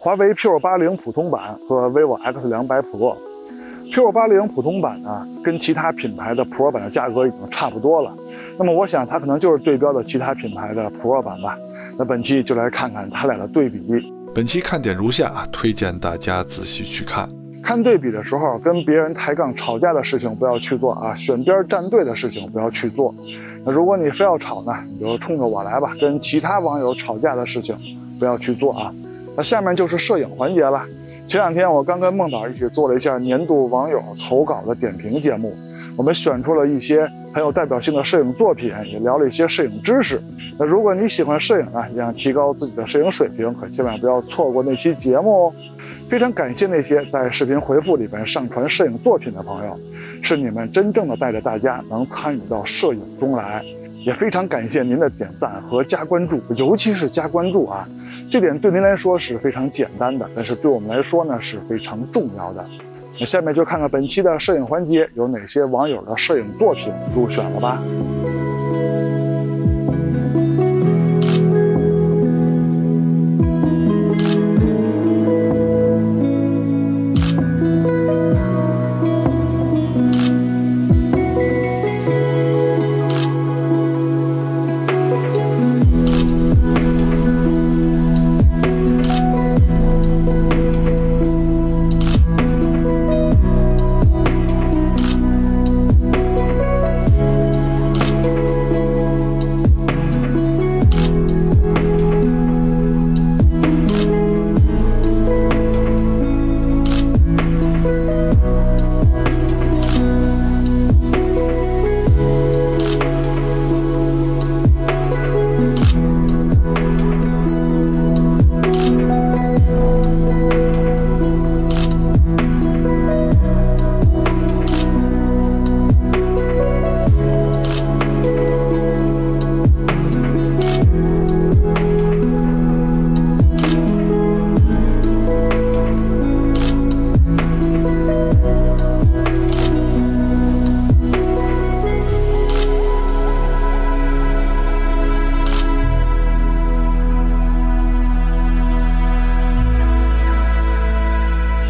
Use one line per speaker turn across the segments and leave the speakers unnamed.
华为 P580 普通版和 vivo X200 Pro。P580 普通版呢，跟其他品牌的 Pro 版的价格已经差不多了。那么我想它可能就是对标的其他品牌的 Pro 版吧。那本期就来看看它俩的对比。
本期看点如下，推荐大家仔细去看。
看对比的时候，跟别人抬杠吵架的事情不要去做啊，选边站队的事情不要去做。那如果你非要吵呢，你就冲着我来吧，跟其他网友吵架的事情不要去做啊。那下面就是摄影环节了。前两天我刚跟孟导一起做了一下年度网友投稿的点评节目，我们选出了一些很有代表性的摄影作品，也聊了一些摄影知识。那如果你喜欢摄影啊，也想提高自己的摄影水平，可千万不要错过那期节目哦。非常感谢那些在视频回复里边上传摄影作品的朋友，是你们真正的带着大家能参与到摄影中来。也非常感谢您的点赞和加关注，尤其是加关注啊，这点对您来说是非常简单的，但是对我们来说呢是非常重要的。那下面就看看本期的摄影环节有哪些网友的摄影作品入选了吧。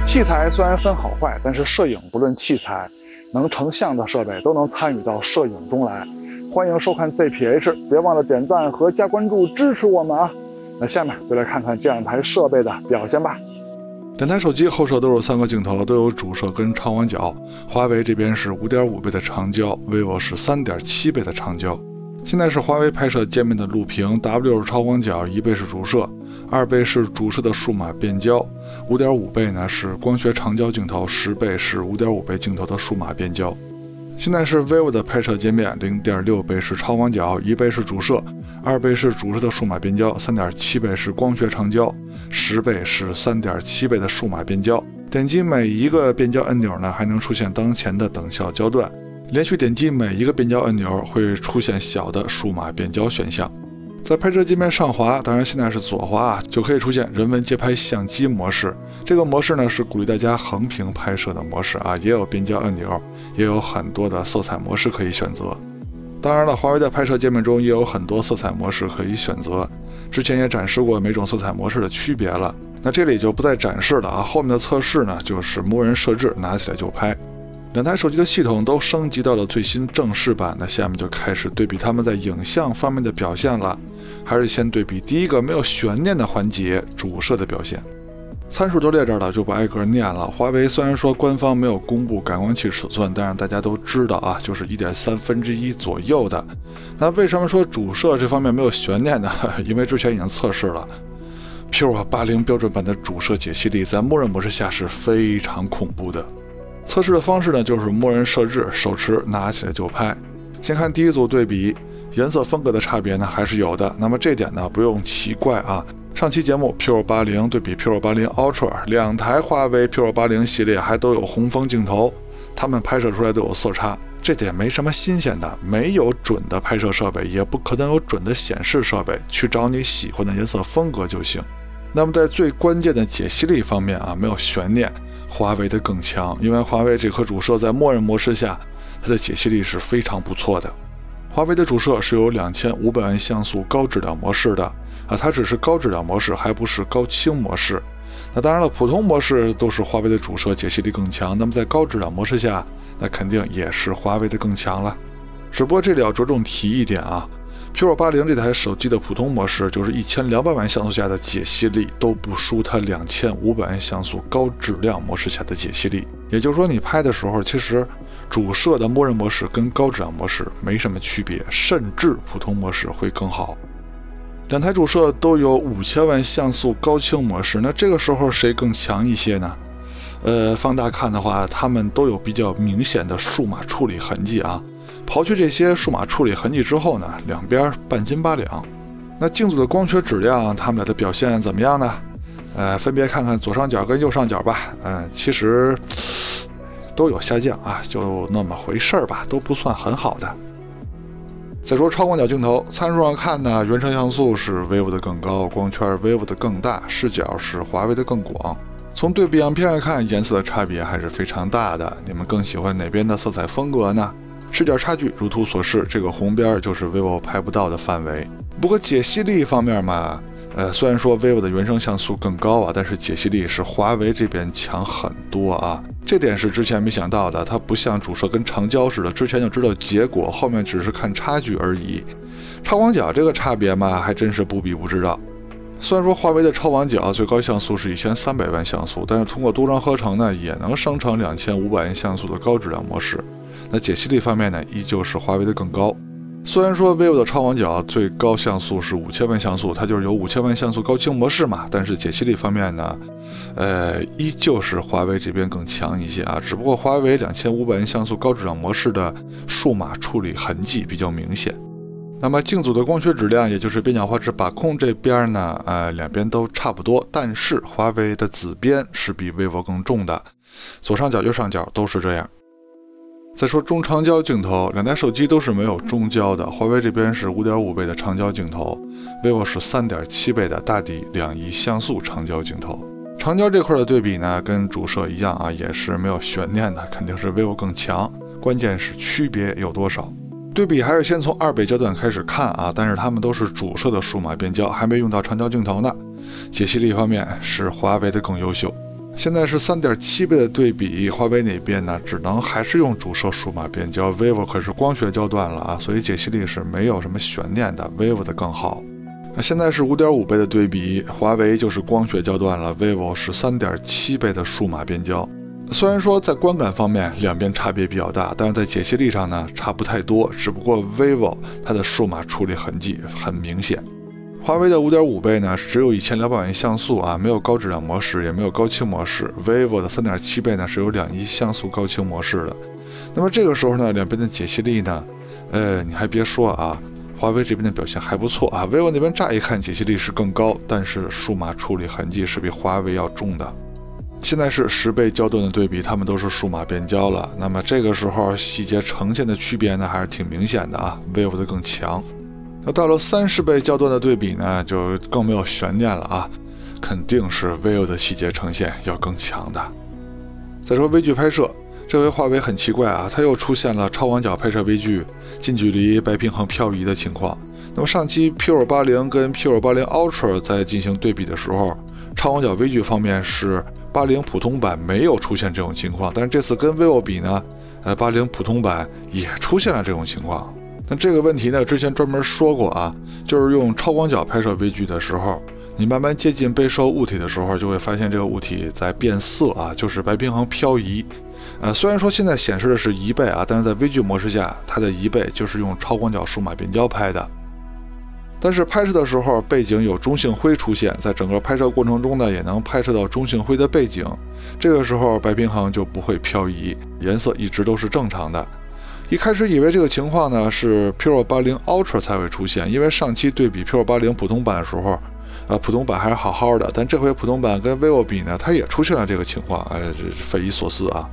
器材虽然分好坏，但是摄影不论器材，能成像的设备都能参与到摄影中来。欢迎收看 ZPH， 别忘了点赞和加关注支持我们啊！那下面就来看看这样一台设备的表现吧。
两台手机后摄都有3个镜头，都有主摄跟超广角。华为这边是 5.5 倍的长焦， vivo 是 3.7 倍的长焦。现在是华为拍摄界面的录屏 ，W 是超广角，1倍是主摄，2倍是主摄的数码变焦，5.5倍呢是光学长焦镜头，10倍是5.5倍镜头的数码变焦。现在是 vivo 的拍摄界面 ，0.6 倍是超广角，1倍是主摄，2倍是主摄的数码变焦，3.7 倍是光学长焦，10倍是3.7倍的数码变焦。点击每一个变焦按钮呢，还能出现当前的等效焦段。连续点击每一个变焦按钮会出现小的数码变焦选项。在拍摄界面上滑，当然现在是左滑就可以出现人文街拍相机模式。这个模式呢是鼓励大家横屏拍摄的模式啊，也有变焦按钮，也有很多的色彩模式可以选择。当然了，华为的拍摄界面中也有很多色彩模式可以选择，之前也展示过每种色彩模式的区别了，那这里就不再展示了啊。后面的测试呢就是默认设置，拿起来就拍。两台手机的系统都升级到了最新正式版，那下面就开始对比它们在影像方面的表现了。还是先对比第一个没有悬念的环节，主摄的表现。参数都列这儿了，就不挨个念了。华为虽然说官方没有公布感光器尺寸，但是大家都知道啊，就是1.3分之一左右的。那为什么说主摄这方面没有悬念呢？因为之前已经测试了。P580 标准版的主摄解析力在默认模式下是非常恐怖的。测试的方式呢，就是默认设置，手持拿起来就拍。先看第一组对比，颜色风格的差别呢还是有的。那么这点呢不用奇怪啊。上期节目 P580 对比 P580 Ultra， 两台华为 P580 系列还都有红枫镜头，它们拍摄出来都有色差，这点没什么新鲜的。没有准的拍摄设备，也不可能有准的显示设备，去找你喜欢的颜色风格就行。那么在最关键的解析力方面啊，没有悬念，华为的更强，因为华为这颗主摄在默认模式下，它的解析力是非常不错的。华为的主摄是有2500万像素高质量模式的啊，它只是高质量模式，还不是高清模式。那当然了，普通模式都是华为的主摄，解析力更强。那么在高质量模式下，那肯定也是华为的更强了。只不过这里要着重提一点啊，P5080这台手机的普通模式，就是1200万像素下的解析力都不输它2500万像素高质量模式下的解析力。也就是说，你拍的时候，其实主摄的默认模式跟高质量模式没什么区别，甚至普通模式会更好。两台主摄都有5000万像素高清模式，那这个时候谁更强一些呢？放大看的话，它们都有比较明显的数码处理痕迹啊。刨去这些数码处理痕迹之后呢，两边半斤八两。那镜组的光学质量，它们俩的表现怎么样呢？分别看看左上角跟右上角吧。其实都有下降啊，就那么回事儿吧，都不算很好的。再说超广角镜头，参数上看呢，原生像素是 vivo 的更高，光圈 vivo 的更大，视角是华为的更广。从对比样片上看，颜色的差别还是非常大的。你们更喜欢哪边的色彩风格呢？视角差距如图所示，这个红边就是 vivo 拍不到的范围。不过解析力方面嘛，虽然说 vivo 的原生像素更高啊，但是解析力是华为这边强很多啊。这点是之前没想到的，它不像主摄跟长焦似的，之前就知道结果，后面只是看差距而已。超广角这个差别嘛，还真是不比不知道。虽然说华为的超广角最高像素是1300万像素，但是通过多张合成呢，也能生成2500万像素的高质量模式。那解析力方面呢，依旧是华为的更高。虽然说 vivo 的超广角最高像素是5000万像素，它就是有5000万像素高清模式嘛，但是解析力方面呢，依旧是华为这边更强一些啊。只不过华为2500万像素高质量模式的数码处理痕迹比较明显。那么镜组的光学质量，也就是边角画质把控这边呢，两边都差不多，但是华为的紫边是比 vivo 更重的，左上角右上角都是这样。再说中长焦镜头，两台手机都是没有中焦的，华为这边是5.5倍的长焦镜头， vivo 是3.7倍的大底2亿像素长焦镜头。长焦这块的对比呢，跟主摄一样啊，也是没有悬念的，肯定是 vivo 更强，关键是区别有多少。对比还是先从2倍焦段开始看啊，但是它们都是主摄的数码变焦，还没用到长焦镜头呢。解析力方面是华为的更优秀。现在是3.7倍的对比，华为那边呢，只能还是用主摄数码变焦 ，vivo 可是光学焦段了啊，所以解析力是没有什么悬念的 ，vivo 的更好。那现在是5.5倍的对比，华为就是光学焦段了 ，vivo 是3.7倍的数码变焦。虽然说在观感方面两边差别比较大，但是在解析力上呢差不太多，只不过 vivo 它的数码处理痕迹很明显。华为的5.5倍呢，只有1200万像素啊，没有高质量模式，也没有高清模式。vivo 的3.7倍呢，是有2亿像素高清模式的。那么这个时候呢，两边的解析力呢，你还别说啊，华为这边的表现还不错啊。vivo 那边乍一看解析力是更高，但是数码处理痕迹是比华为要重的。现在是10倍焦段的对比，它们都是数码变焦了。那么这个时候细节呈现的区别呢，还是挺明显的啊 ，vivo 的更强。那到了30倍焦段的对比呢，就更没有悬念了啊，肯定是 vivo 的细节呈现要更强的。再说微距拍摄，这回华为很奇怪啊，它又出现了超广角拍摄微距、近距离白平衡漂移的情况。那么上期 P5080跟 P5080 Ultra 在进行对比的时候，超广角微距方面是80普通版没有出现这种情况，但是这次跟 vivo 比呢，80普通版也出现了这种情况。那这个问题呢，之前专门说过啊，就是用超广角拍摄微距的时候，你慢慢接近被摄物体的时候，就会发现这个物体在变色啊，就是白平衡漂移。虽然说现在显示的是1倍啊，但是在微距模式下，它的1倍就是用超广角数码变焦拍的。但是拍摄的时候，背景有中性灰出现，在整个拍摄过程中呢，也能拍摄到中性灰的背景，这个时候白平衡就不会漂移，颜色一直都是正常的。一开始以为这个情况呢是 P5080 Ultra 才会出现，因为上期对比 P5080 普通版的时候，普通版还是好好的，但这回普通版跟 vivo 比呢，它也出现了这个情况，匪夷所思啊。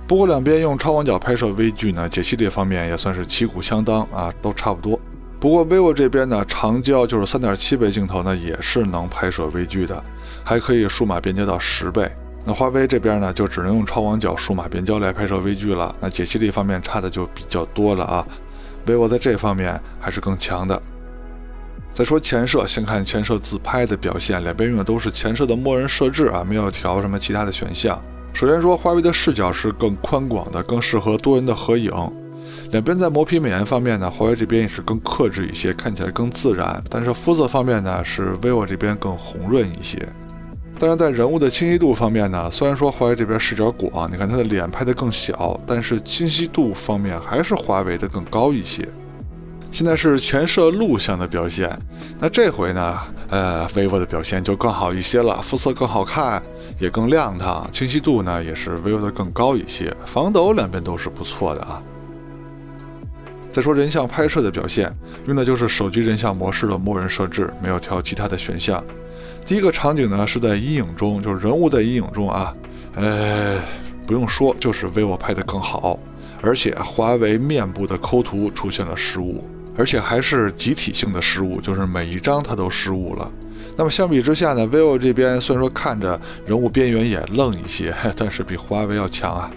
不过两边用超广角拍摄微距呢，解析力方面也算是旗鼓相当啊，都差不多。不过 vivo 这边呢，长焦就是3.7倍镜头呢，也是能拍摄微距的，还可以数码变焦到10倍。那华为这边呢，就只能用超广角数码变焦来拍摄微距了，那解析力方面差的就比较多了啊。vivo 在这方面还是更强的。再说前摄，先看前摄自拍的表现，两边用的都是前摄的默认设置啊，没有调什么其他的选项。首先说，华为的视角是更宽广的，更适合多人的合影。两边在磨皮美颜方面呢，华为这边也是更克制一些，看起来更自然。但是肤色方面呢，是 vivo 这边更红润一些。当然，在人物的清晰度方面呢，虽然说华为这边视角广，你看它的脸拍得更小，但是清晰度方面还是华为的更高一些。现在是前摄录像的表现，那这回呢，vivo 的表现就更好一些了，肤色更好看，也更亮堂，清晰度呢也是 vivo 的更高一些，防抖两边都是不错的啊。再说人像拍摄的表现，用的就是手机人像模式的默认设置，没有调其他的选项。第一个场景呢是在阴影中，就是人物在阴影中啊，不用说，就是 vivo 拍得更好，而且华为面部的抠图出现了失误。而且还是集体性的失误，就是每一张它都失误了。那么相比之下呢 ，vivo 这边虽然说看着人物边缘也愣一些，但是比华为要强啊。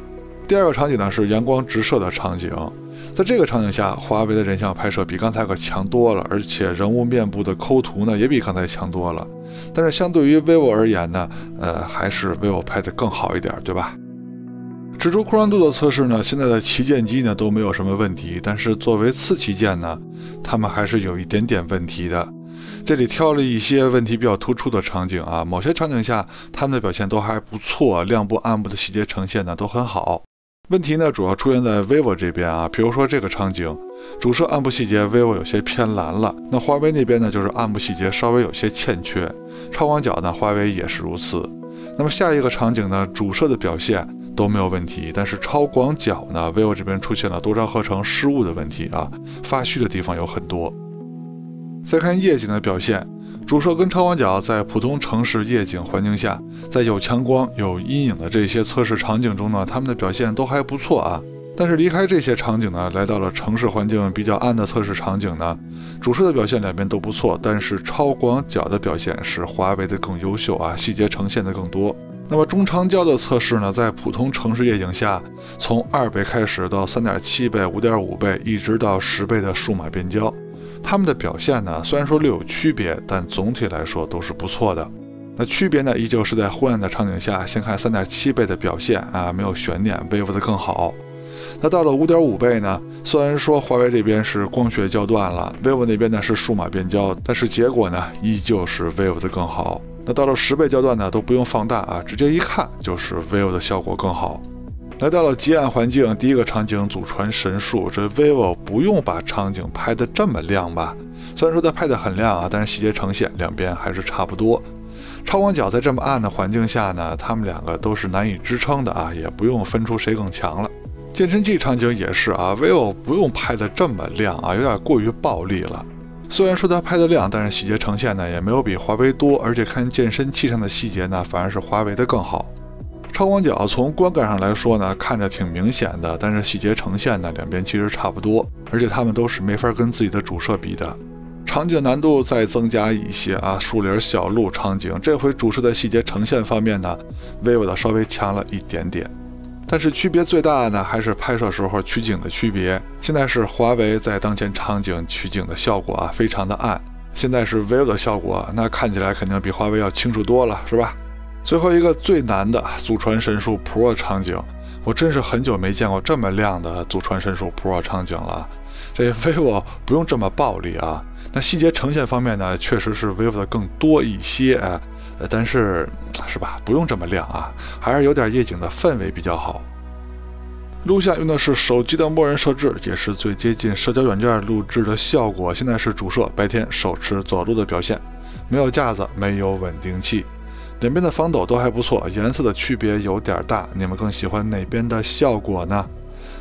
第二个场景呢是阳光直射的场景，在这个场景下，华为的人像拍摄比刚才可强多了，而且人物面部的抠图呢也比刚才强多了。但是相对于 vivo 而言呢，还是 vivo 拍的更好一点，对吧？蜘蛛扩张度的测试呢，现在的旗舰机呢都没有什么问题，但是作为次旗舰呢，它们还是有一点点问题的。这里挑了一些问题比较突出的场景啊，某些场景下它们的表现都还不错，亮部暗部的细节呈现呢都很好。问题呢主要出现在 vivo 这边啊，比如说这个场景，主摄暗部细节 vivo 有些偏蓝了，那华为那边呢就是暗部细节稍微有些欠缺，超广角呢华为也是如此。那么下一个场景呢，主摄的表现都没有问题，但是超广角呢 vivo 这边出现了多张合成失误的问题啊，发虚的地方有很多。再看夜景的表现，主摄跟超广角在普通城市夜景环境下，在有强光有阴影的这些测试场景中呢，他们的表现都还不错啊。但是离开这些场景呢，来到了城市环境比较暗的测试场景呢，主摄的表现两边都不错，但是超广角的表现是华为的更优秀啊，细节呈现的更多。那么中长焦的测试呢，在普通城市夜景下，从2倍开始到3.7倍、5.5倍，一直到10倍的数码变焦，它们的表现呢，虽然说略有区别，但总体来说都是不错的。那区别呢，依旧是在昏暗的场景下，先看3.7倍的表现啊，没有悬念 ，vivo 的更好。那到了5.5倍呢，虽然说华为这边是光学焦段了 ，vivo 那边呢是数码变焦，但是结果呢，依旧是 vivo 的更好。那到了10倍焦段呢，都不用放大啊，直接一看就是 vivo 的效果更好。来到了极暗环境，第一个场景祖传神速，这 vivo 不用把场景拍得这么亮吧？虽然说它拍得很亮啊，但是细节呈现两边还是差不多。超广角在这么暗的环境下呢，他们两个都是难以支撑的啊，也不用分出谁更强了。健身器场景也是啊 ，vivo 不用拍得这么亮啊，有点过于暴力了。虽然说它拍得亮，但是细节呈现呢也没有比华为多，而且看健身器上的细节呢，反而是华为的更好。超广角从观感上来说呢，看着挺明显的，但是细节呈现呢，两边其实差不多，而且它们都是没法跟自己的主摄比的。场景难度再增加一些啊，树林小路场景，这回主摄的细节呈现方面呢 ，vivo 的稍微强了一点点。但是区别最大的呢，还是拍摄时候取景的区别。现在是华为在当前场景取景的效果啊，非常的暗。现在是 vivo 的效果，那看起来肯定比华为要清楚多了，是吧？最后一个最难的祖传神速 Pro 场景，我真是很久没见过这么亮的祖传神速 Pro 场景了。这 vivo 不用这么暴力啊。那细节呈现方面呢，确实是 vivo 的更多一些啊。但是吧，不用这么亮啊，还是有点夜景的氛围比较好。录像用的是手机的默认设置，也是最接近社交软件录制的效果。现在是主摄白天手持走路的表现，没有架子，没有稳定器，两边的防抖都还不错，颜色的区别有点大，你们更喜欢哪边的效果呢？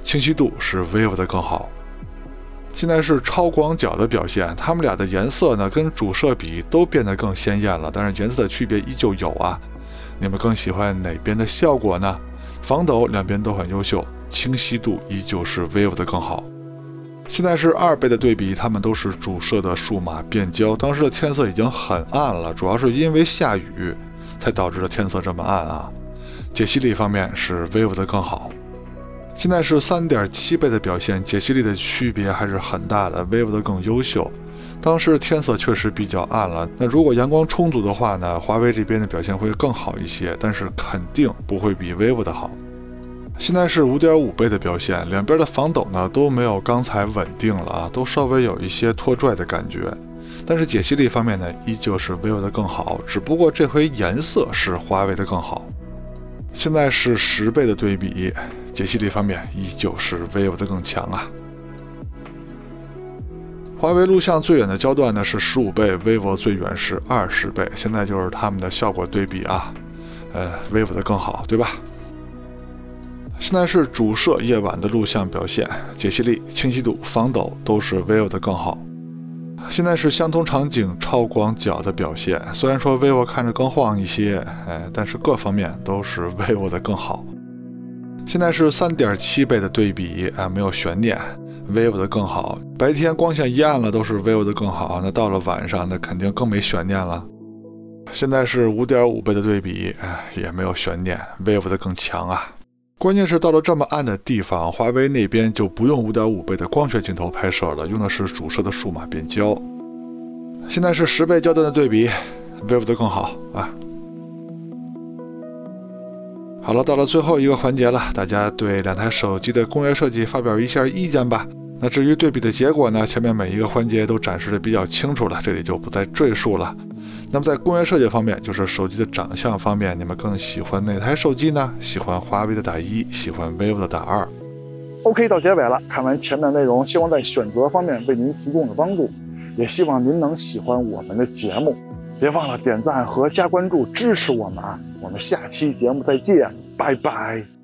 清晰度是 vivo 的更好。现在是超广角的表现，它们俩的颜色呢跟主摄比都变得更鲜艳了，但是颜色的区别依旧有啊。你们更喜欢哪边的效果呢？防抖两边都很优秀，清晰度依旧是 vivo 的更好。现在是2倍的对比，它们都是主摄的数码变焦，当时的天色已经很暗了，主要是因为下雨才导致的天色这么暗啊。解析力方面是 vivo 的更好。现在是3.7倍的表现，解析力的区别还是很大的 ，vivo 的更优秀。当时天色确实比较暗了，那如果阳光充足的话呢，华为这边的表现会更好一些，但是肯定不会比 vivo 的好。现在是 5.5 倍的表现，两边的防抖呢都没有刚才稳定了啊，都稍微有一些拖拽的感觉。但是解析力方面呢，依旧是 vivo 的更好，只不过这回颜色是华为的更好。现在是10倍的对比，解析力方面依旧是 vivo 的更强啊。华为录像最远的焦段呢是15倍 ，vivo 最远是20倍，现在就是他们的效果对比啊，vivo 的更好，对吧？现在是主摄夜晚的录像表现，解析力、清晰度、防抖都是 vivo 的更好。现在是相同场景超广角的表现，虽然说 vivo 看着更晃一些，但是各方面都是 vivo 的更好。现在是3.7倍的对比，没有悬念。vivo 的更好，白天光线一暗了都是 vivo 的更好，那到了晚上那肯定更没悬念了。现在是 5.5 倍的对比，也没有悬念 ，vivo 的更强啊。关键是到了这么暗的地方，华为那边就不用 5.5 倍的光学镜头拍摄了，用的是主摄的数码变焦。现在是10倍焦段的对比 ，vivo 的更好啊。好了，到了最后一个环节了，大家对两台手机的工业设计发表一下意见吧。那至于对比的结果呢，前面每一个环节都展示的比较清楚了，这里就不再赘述了。那么在工业设计方面，就是手机的长相方面，你们更喜欢哪台手机呢？喜欢华为的打1，喜欢 vivo 的打2。
OK， 到结尾了，看完前面内容，希望在选择方面为您提供了帮助，也希望您能喜欢我们的节目。别忘了点赞和加关注支持我们啊！我们下期节目再见，拜拜。